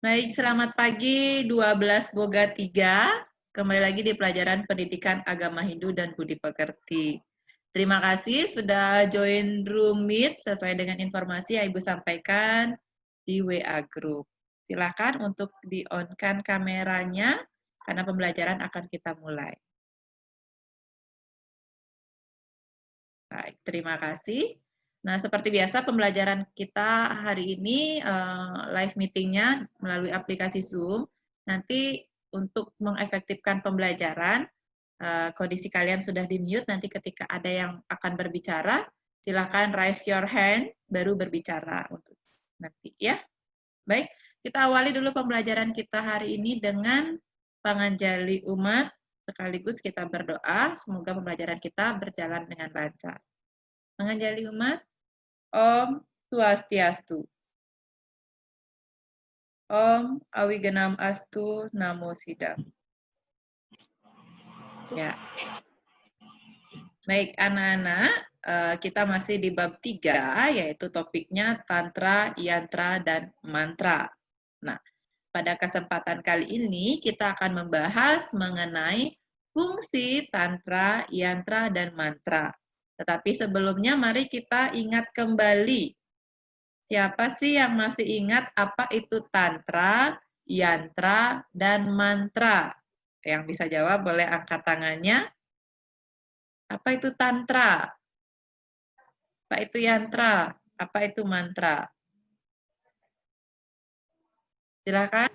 Baik, selamat pagi 12 Boga 3. Kembali lagi di pelajaran Pendidikan Agama Hindu dan Budi Pekerti. Terima kasih sudah join room meet sesuai dengan informasi yang Ibu sampaikan di WA Group. Silakan untuk di-on-kan kameranya karena pembelajaran akan kita mulai. Baik, terima kasih. Nah, seperti biasa pembelajaran kita hari ini live meetingnya melalui aplikasi Zoom. Nanti untuk mengefektifkan pembelajaran, kondisi kalian sudah di-mute, nanti ketika ada yang akan berbicara, silakan raise your hand, baru berbicara untuk nanti ya. Baik, kita awali dulu pembelajaran kita hari ini dengan panganjali umat, sekaligus kita berdoa, semoga pembelajaran kita berjalan dengan lancar. Panganjali umat, Om Swastiastu. Om Awigenam Astu Namo Sidam. Ya. Baik, anak-anak, kita masih di bab 3, yaitu topiknya Tantra, Yantra, dan Mantra. Nah, pada kesempatan kali ini kita akan membahas mengenai fungsi Tantra, Yantra, dan Mantra. Tetapi sebelumnya mari kita ingat kembali. Siapa sih yang masih ingat apa itu Tantra, Yantra, dan Mantra? Yang bisa jawab boleh angkat tangannya. Apa itu Tantra? Apa itu Yantra? Apa itu Mantra? Silakan.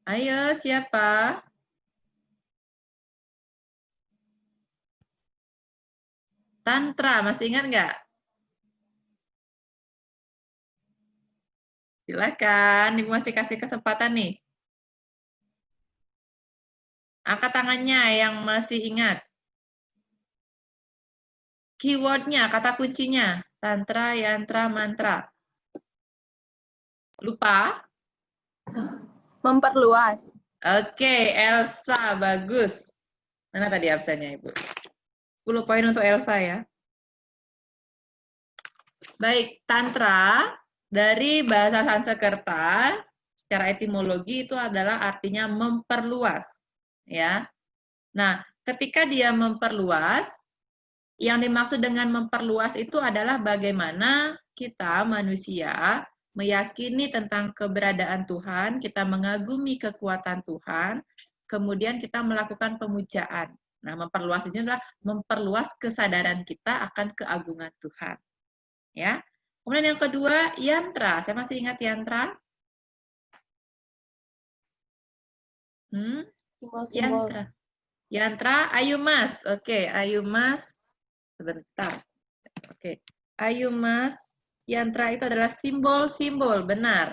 Ayo, siapa? Tantra, masih ingat nggak? Silakan, Ibu masih kasih kesempatan nih. Angkat tangannya yang masih ingat. Keywordnya, kata kuncinya. Tantra, Yantra, Mantra. Lupa? Memperluas. Oke, Elsa, bagus. Mana tadi absennya, Ibu? 10 poin untuk Elsa ya. Baik, Tantra dari bahasa Sanskerta secara etimologi itu adalah artinya memperluas, ya. Nah, ketika dia memperluas, yang dimaksud dengan memperluas itu adalah bagaimana kita manusia meyakini tentang keberadaan Tuhan, kita mengagumi kekuatan Tuhan, kemudian kita melakukan pemujaan. Nah, memperluas ini adalah memperluas kesadaran kita akan keagungan Tuhan. Ya. Kemudian yang kedua, yantra. Saya masih ingat yantra? Simbol-simbol. Yantra. Yantra, ayu mas. Oke, ayu mas. Sebentar. Oke. Ayu mas. Yantra itu adalah simbol-simbol, benar.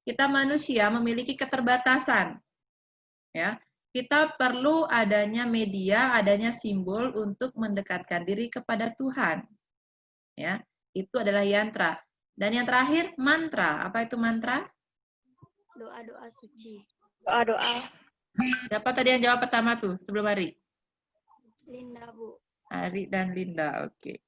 Kita manusia memiliki keterbatasan. Ya. Kita perlu adanya media, adanya simbol untuk mendekatkan diri kepada Tuhan. Ya. Itu adalah yantra. Dan yang terakhir, mantra. Apa itu mantra? Doa-doa suci. Doa-doa. Siapa tadi yang jawab pertama tuh sebelum Ari? Linda, Bu. Ari dan Linda, oke.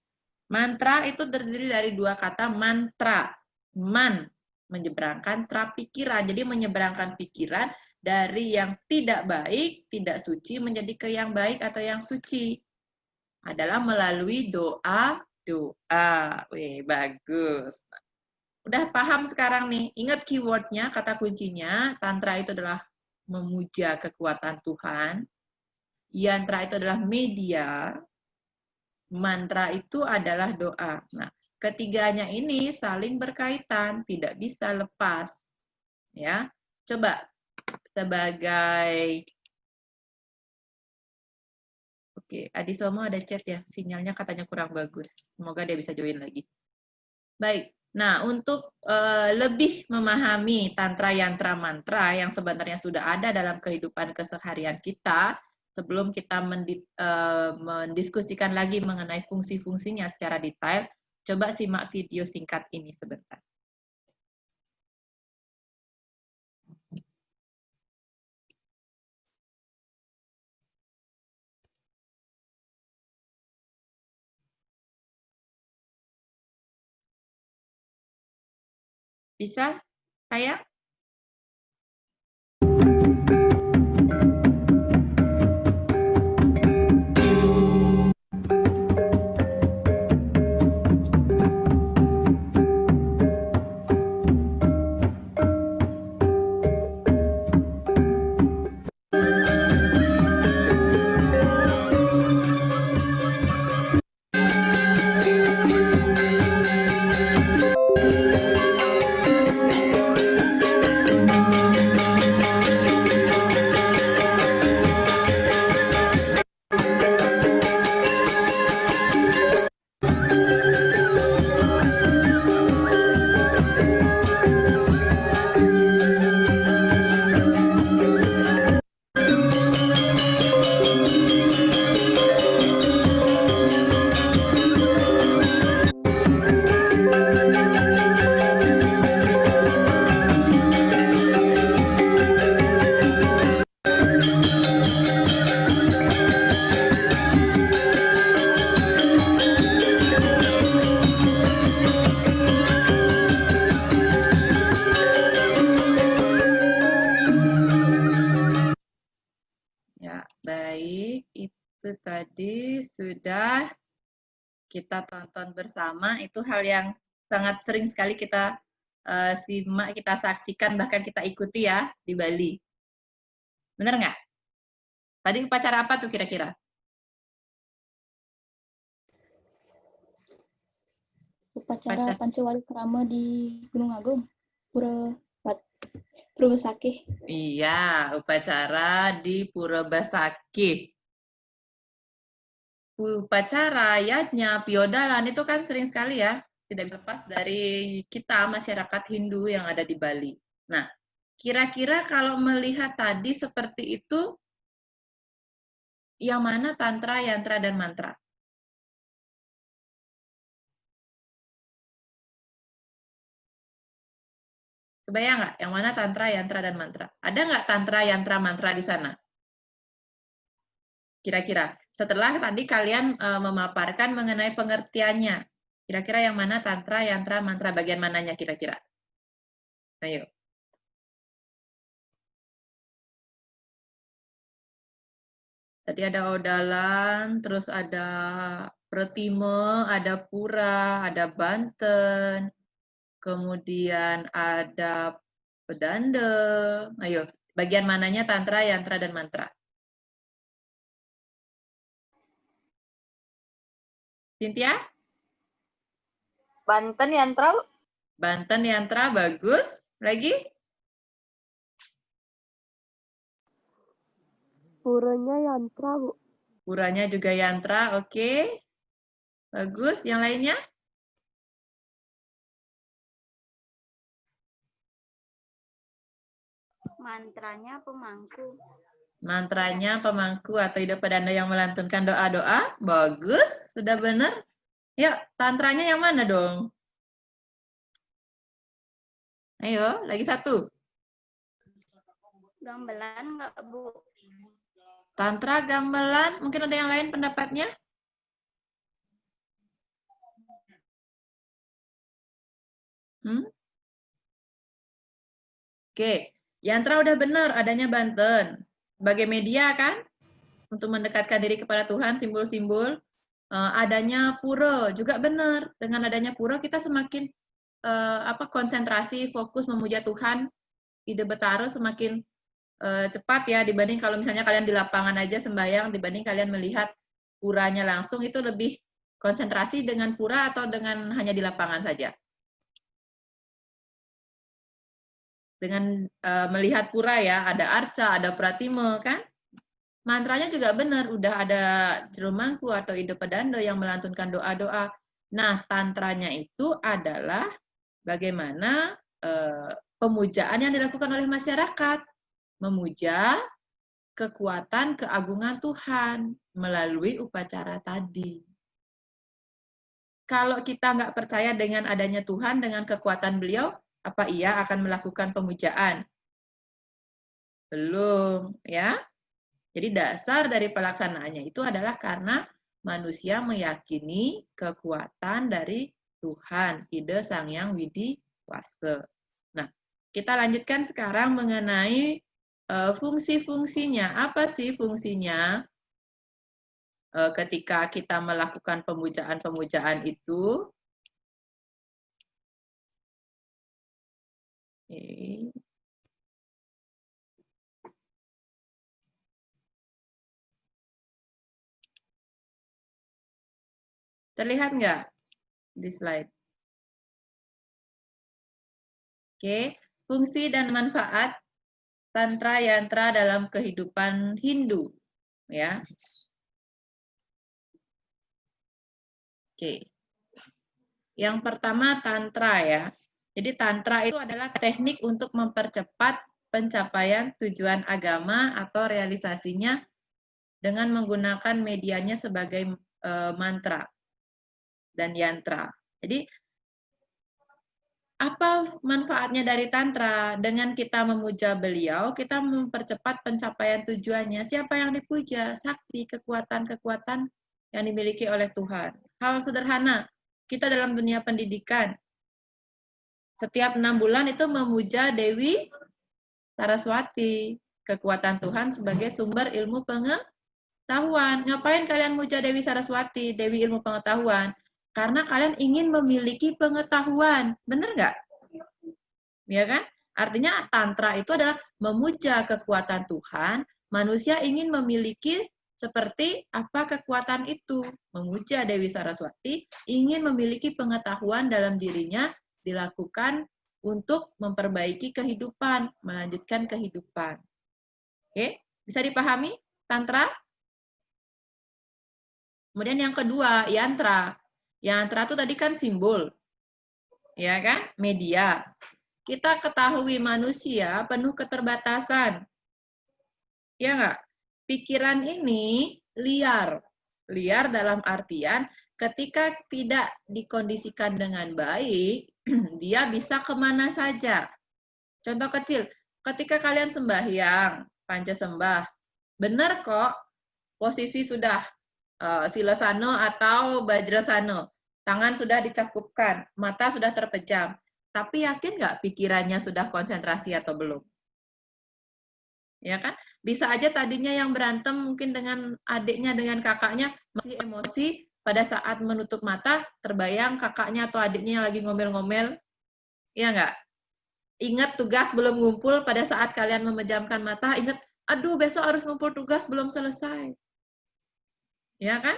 Mantra itu terdiri dari dua kata mantra. Man, menyeberangkan, tra pikiran. Jadi menyeberangkan pikiran dari yang tidak baik, tidak suci, menjadi ke yang baik atau yang suci. Adalah melalui doa. Wih, bagus. Udah paham sekarang nih. Ingat keywordnya, kata kuncinya. Tantra itu adalah memuja kekuatan Tuhan. Yantra itu adalah media, mantra itu adalah doa. Nah, ketiganya ini saling berkaitan, tidak bisa lepas. Ya, coba sebagai Oke, Adisomo ada chat ya, sinyalnya katanya kurang bagus. Semoga dia bisa join lagi. Baik. Nah, untuk lebih memahami tantra yantra mantra yang sebenarnya sudah ada dalam kehidupan keseharian kita, sebelum kita mendiskusikan lagi mengenai fungsi-fungsinya secara detail, coba simak video singkat ini sebentar. Bisa? sayang? Ya, baik. Itu tadi sudah kita tonton bersama. Itu hal yang sangat sering sekali kita simak, kita saksikan, bahkan kita ikuti ya di Bali. Benar nggak? Tadi upacara apa tuh kira-kira? Upacara Pancawali Krama di Gunung Agung, Pura Basakih. Iya, upacara di Pura Basakih. Upacara, yajna, piodalan itu kan sering sekali ya, tidak bisa lepas dari kita masyarakat Hindu yang ada di Bali. Nah, kira-kira kalau melihat tadi seperti itu, yang mana tantra, yantra, dan mantra? Kebayang nggak? Yang mana tantra, yantra, dan mantra? Ada nggak tantra, yantra, mantra di sana? Kira-kira setelah tadi kalian memaparkan mengenai pengertiannya, kira-kira yang mana tantra, yantra, mantra, bagian mananya kira-kira? Ayo. Tadi ada odalan, terus ada Pretime, ada Pura, ada Banten, kemudian ada Pedande. Ayo, bagian mananya tantra, yantra, dan mantra? Cynthia? Banten yantra. Banten yantra, bagus. Lagi? Puranya yantra, Bu. Puranya juga yantra, oke. Bagus. Yang lainnya? Mantranya pemangku. Mantranya pemangku atau ide pedanda yang melantunkan doa-doa. Bagus. Sudah benar. Yuk, tantranya yang mana dong? Ayo, lagi satu. Gamelan nggak, Bu? Tantra, gamelan, mungkin ada yang lain pendapatnya? Oke, yantra udah benar, adanya Banten. Sebagai media kan, untuk mendekatkan diri kepada Tuhan, simbol-simbol. Adanya pura juga benar. Dengan adanya pura kita semakin konsentrasi, fokus memuja Tuhan. Ide Betara semakin cepat ya dibanding kalau misalnya kalian di lapangan aja sembahyang, dibanding kalian melihat puranya langsung, itu lebih konsentrasi dengan pura atau dengan hanya di lapangan saja? Dengan melihat pura ya, ada arca, ada pratime kan? Mantranya juga benar, udah ada jerumangku atau ide pedando yang melantunkan doa-doa. Nah, tantranya itu adalah bagaimana pemujaan yang dilakukan oleh masyarakat. Memuja kekuatan, keagungan Tuhan melalui upacara tadi. Kalau kita nggak percaya dengan adanya Tuhan, dengan kekuatan beliau, apa ia akan melakukan pemujaan? Belum, ya. Jadi dasar dari pelaksanaannya itu adalah karena manusia meyakini kekuatan dari Tuhan, ide Sang Hyang Widi Wasa. Nah, Kita lanjutkan sekarang mengenai fungsi-fungsinya. Apa sih fungsinya ketika kita melakukan pemujaan-pemujaan itu? Oke. Terlihat nggak di slide? Oke, fungsi dan manfaat tantra yantra dalam kehidupan Hindu, ya. Oke. Yang pertama tantra ya. Jadi tantra itu adalah teknik untuk mempercepat pencapaian tujuan agama atau realisasinya dengan menggunakan medianya sebagai mantra dan yantra. Jadi apa manfaatnya dari tantra? Dengan kita memuja beliau, kita mempercepat pencapaian tujuannya. Siapa yang dipuja? Sakti, kekuatan-kekuatan yang dimiliki oleh Tuhan. Hal sederhana, kita dalam dunia pendidikan, setiap 6 bulan itu memuja Dewi Saraswati, kekuatan Tuhan sebagai sumber ilmu pengetahuan. Ngapain kalian muja Dewi Saraswati, Dewi ilmu pengetahuan? Karena kalian ingin memiliki pengetahuan. Benar nggak? Ya kan? Artinya tantra itu adalah memuja kekuatan Tuhan, manusia ingin memiliki seperti apa kekuatan itu. Memuja Dewi Saraswati, ingin memiliki pengetahuan dalam dirinya, dilakukan untuk memperbaiki kehidupan, melanjutkan kehidupan. Oke, bisa dipahami tantra? Kemudian yang kedua, yantra. Yantra itu tadi kan simbol, ya kan? Media. Kita ketahui manusia penuh keterbatasan. Ya nggak? Pikiran ini liar. Liar dalam artian ketika tidak dikondisikan dengan baik, dia bisa kemana saja. Contoh kecil, ketika kalian sembahyang, pancasembah, benar kok posisi sudah Silesano atau Bajrasano. Tangan sudah dicakupkan, mata sudah terpejam. Tapi yakin nggak pikirannya sudah konsentrasi atau belum? Ya kan? Bisa aja tadinya yang berantem mungkin dengan adiknya, dengan kakaknya, masih emosi, pada saat menutup mata, terbayang kakaknya atau adiknya yang lagi ngomel-ngomel. Ya nggak? Ingat tugas belum ngumpul pada saat kalian memejamkan mata, ingat, aduh besok harus ngumpul tugas belum selesai. Ya kan?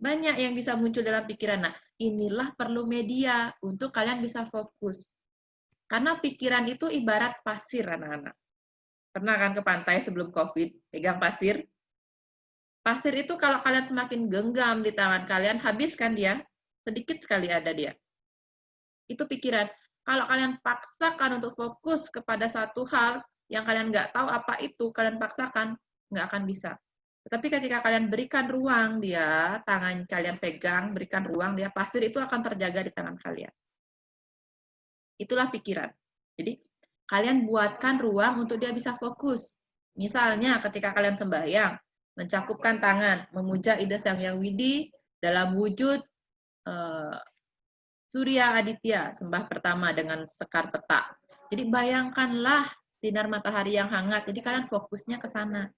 Banyak yang bisa muncul dalam pikiran. Nah, inilah perlu media untuk kalian bisa fokus. Karena pikiran itu ibarat pasir, anak-anak. Pernah kan ke pantai sebelum COVID, pegang pasir? Pasir itu kalau kalian semakin genggam di tangan kalian, habiskan dia, sedikit sekali ada dia. Itu pikiran. Kalau kalian paksakan untuk fokus kepada satu hal yang kalian nggak tahu apa itu, kalian paksakan, nggak akan bisa. Tetapi ketika kalian berikan ruang dia, tangan kalian pegang, berikan ruang dia, pasir itu akan terjaga di tangan kalian. Itulah pikiran. Jadi, kalian buatkan ruang untuk dia bisa fokus. Misalnya ketika kalian sembahyang, mencakupkan tangan, memuja Ida Sang Hyang Widi dalam wujud Surya Aditya, sembah pertama dengan sekar petak. Jadi bayangkanlah sinar matahari yang hangat, jadi kalian fokusnya ke sana.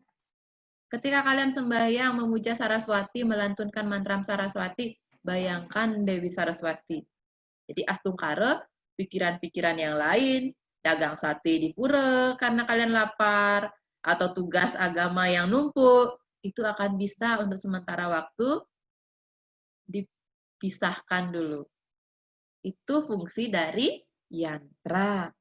Ketika kalian sembahyang memuja Saraswati, melantunkan mantra Saraswati, bayangkan Dewi Saraswati. Jadi astungkara, pikiran-pikiran yang lain, dagang sate di pura karena kalian lapar, atau tugas agama yang numpuk, itu akan bisa untuk sementara waktu dipisahkan dulu. Itu fungsi dari yantra.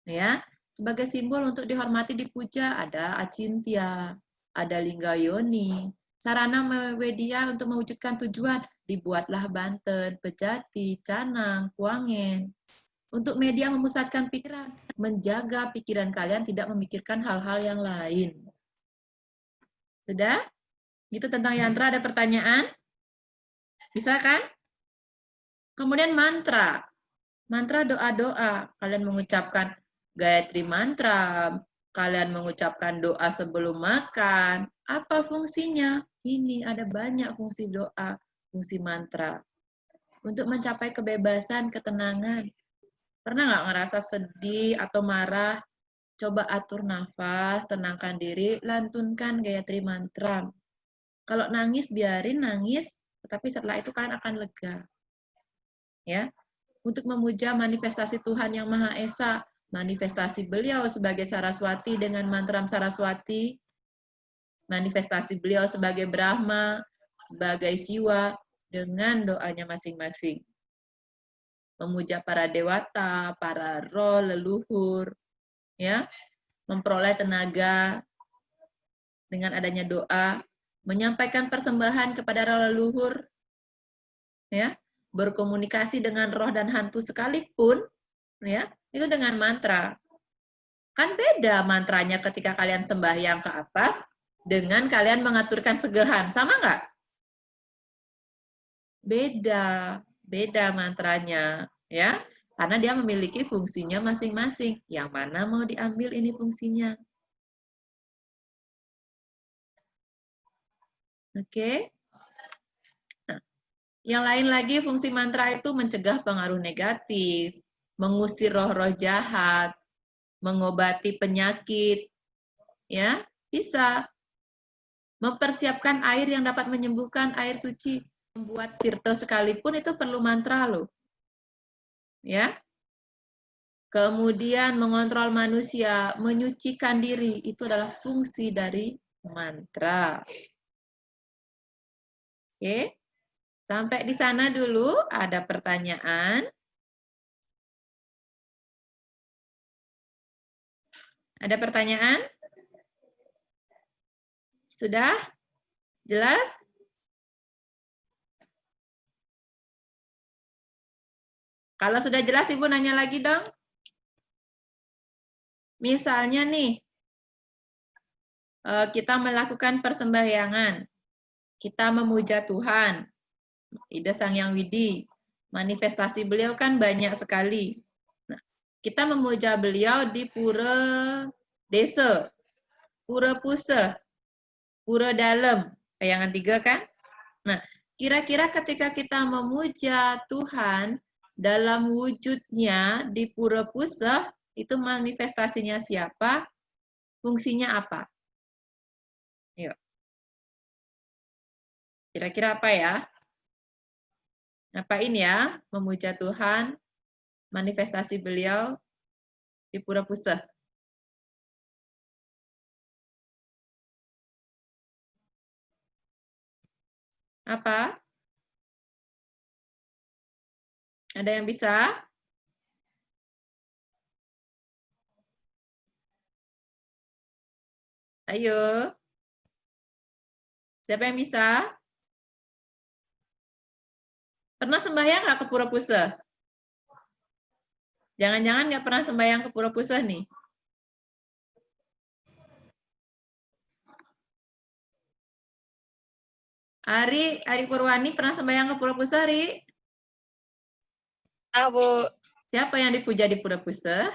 Ya, sebagai simbol untuk dihormati dipuja ada acintya, ada linggayoni. Sarana media untuk mewujudkan tujuan, dibuatlah Banten, Pejati, Canang, Kuangen. Untuk media memusatkan pikiran, menjaga pikiran kalian tidak memikirkan hal-hal yang lain. Sudah? Itu tentang yantra, ada pertanyaan? Bisa kan? Kemudian mantra. Mantra doa-doa. Kalian mengucapkan Gayatri mantra, kalian mengucapkan doa sebelum makan. Apa fungsinya? Ini ada banyak fungsi doa, fungsi mantra. Untuk mencapai kebebasan, ketenangan. Pernah nggak ngerasa sedih atau marah? Coba atur nafas, tenangkan diri, lantunkan Gayatri Mantra. Kalau nangis, biarin nangis, tetapi setelah itu kalian akan lega. Ya, untuk memuja manifestasi Tuhan yang Maha Esa, manifestasi beliau sebagai Saraswati dengan mantra Saraswati, manifestasi beliau sebagai Brahma, sebagai Siwa, dengan doanya masing-masing. Memuja para dewata, para roh, leluhur, ya, memperoleh tenaga dengan adanya doa, menyampaikan persembahan kepada roh leluhur, ya, berkomunikasi dengan roh dan hantu sekalipun, ya, itu dengan mantra. Kan beda mantranya ketika kalian sembahyang ke atas dengan kalian mengaturkan segehan, sama nggak? Beda mantranya, ya, karena dia memiliki fungsinya masing-masing. Yang mana mau diambil ini fungsinya? Oke. Nah, yang lain lagi fungsi mantra itu mencegah pengaruh negatif, mengusir roh-roh jahat, mengobati penyakit, ya, bisa. Mempersiapkan air yang dapat menyembuhkan, air suci, membuat tirta sekalipun itu perlu mantra loh. Ya. Kemudian mengontrol manusia, menyucikan diri, itu adalah fungsi dari mantra. Oke. Sampai di sana dulu, ada pertanyaan? Ada pertanyaan? Sudah? Jelas? Kalau sudah jelas, Ibu nanya lagi dong. Misalnya nih, kita melakukan persembahyangan, kita memuja Tuhan, Ida Sang Yang Widi, manifestasi beliau kan banyak sekali. Nah, kita memuja beliau di Pura Desa, Pura Puseh, Pura Dalem, bayangan 3 kan? Nah, kira-kira ketika kita memuja Tuhan dalam wujudnya di Pura Puseh, itu manifestasinya siapa? Fungsinya apa? Yuk. Kira-kira apa ya? Ngapain ya? Memuja Tuhan, manifestasi beliau di Pura Puseh. Apa? Ada yang bisa? Ayo. Siapa yang bisa? Pernah sembahyang nggak ke Pura Puseh? Jangan-jangan nggak pernah sembahyang ke Pura Puseh nih? Ari Purwani pernah sembahyang ke Pura Puseh, Ari? Ah, Bu. Siapa yang dipuja di Pura Puseh?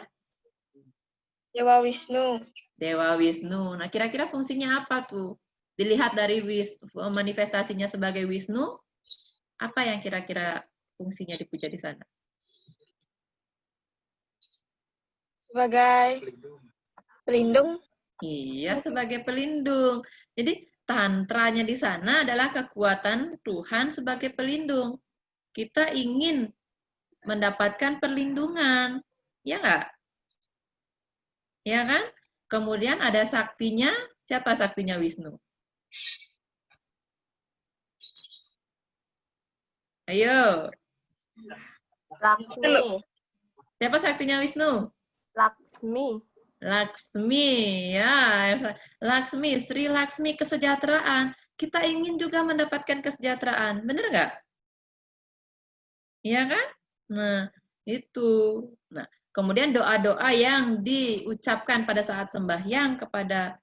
Dewa Wisnu. Dewa Wisnu. Nah, kira-kira fungsinya apa tuh? Dilihat dari manifestasinya sebagai Wisnu, apa yang kira-kira fungsinya dipuja di sana? Sebagai pelindung. Iya, sebagai pelindung. Jadi, tantranya di sana adalah kekuatan Tuhan sebagai pelindung. Kita ingin mendapatkan perlindungan. Ya nggak? Ya kan? Kemudian ada saktinya. Siapa saktinya Wisnu? Ayo. Laksmi. Siapa saktinya Wisnu? Laksmi. Laksmi, ya. Laksmi, Sri Laksmi, kesejahteraan. Kita ingin juga mendapatkan kesejahteraan. Benar nggak? Iya kan? Nah, itu. Nah, kemudian doa-doa yang diucapkan pada saat sembahyang kepada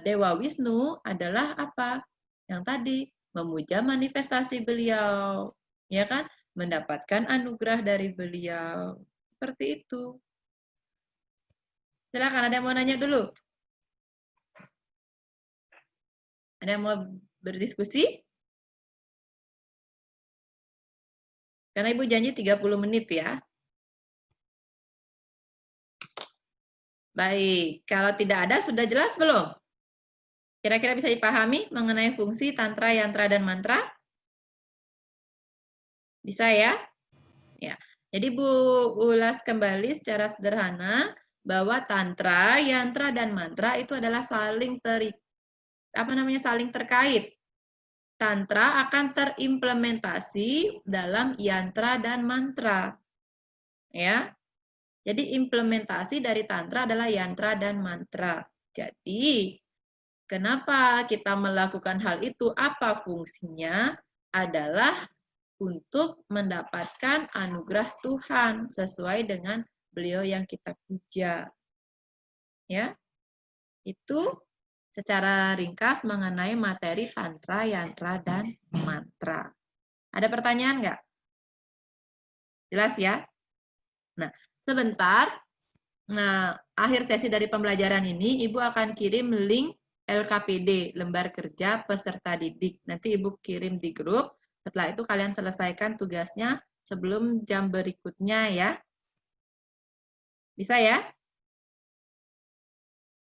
Dewa Wisnu adalah apa? Yang tadi, memuja manifestasi beliau. Ya kan? Mendapatkan anugerah dari beliau. Seperti itu. Silakan, ada yang mau nanya dulu? Ada yang mau berdiskusi? Karena Ibu janji 30 menit ya. Baik, kalau tidak ada sudah jelas belum? Kira-kira bisa dipahami mengenai fungsi tantra, yantra, dan mantra? Bisa ya? Ya. Jadi Bu ulas kembali secara sederhana bahwa tantra, yantra, dan mantra itu adalah saling terkait. Tantra akan terimplementasi dalam yantra dan mantra. Ya. Jadi implementasi dari tantra adalah yantra dan mantra. Jadi, kenapa kita melakukan hal itu? Apa fungsinya? Adalah untuk mendapatkan anugerah Tuhan sesuai dengan beliau yang kita puja. Ya. Itu secara ringkas mengenai materi tantra, yantra, dan mantra. Ada pertanyaan nggak? Jelas ya? Nah, sebentar. Nah, akhir sesi dari pembelajaran ini, Ibu akan kirim link LKPD, lembar kerja peserta didik. Nanti Ibu kirim di grup. Setelah itu kalian selesaikan tugasnya sebelum jam berikutnya ya. Bisa ya?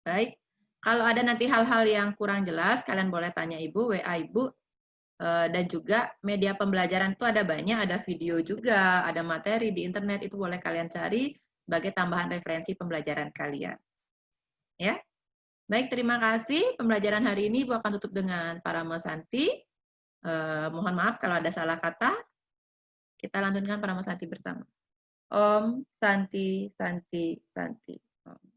Baik. Kalau ada nanti hal-hal yang kurang jelas, kalian boleh tanya Ibu, WA Ibu. Dan juga media pembelajaran itu ada banyak, ada video juga, ada materi di internet, itu boleh kalian cari sebagai tambahan referensi pembelajaran kalian. Ya. Baik, terima kasih. Pembelajaran hari ini Ibu akan tutup dengan Paramo Santi. Mohon maaf kalau ada salah kata. Kita lanjutkan Paramo Santi bersama. Om Santi Santi Santi. Om.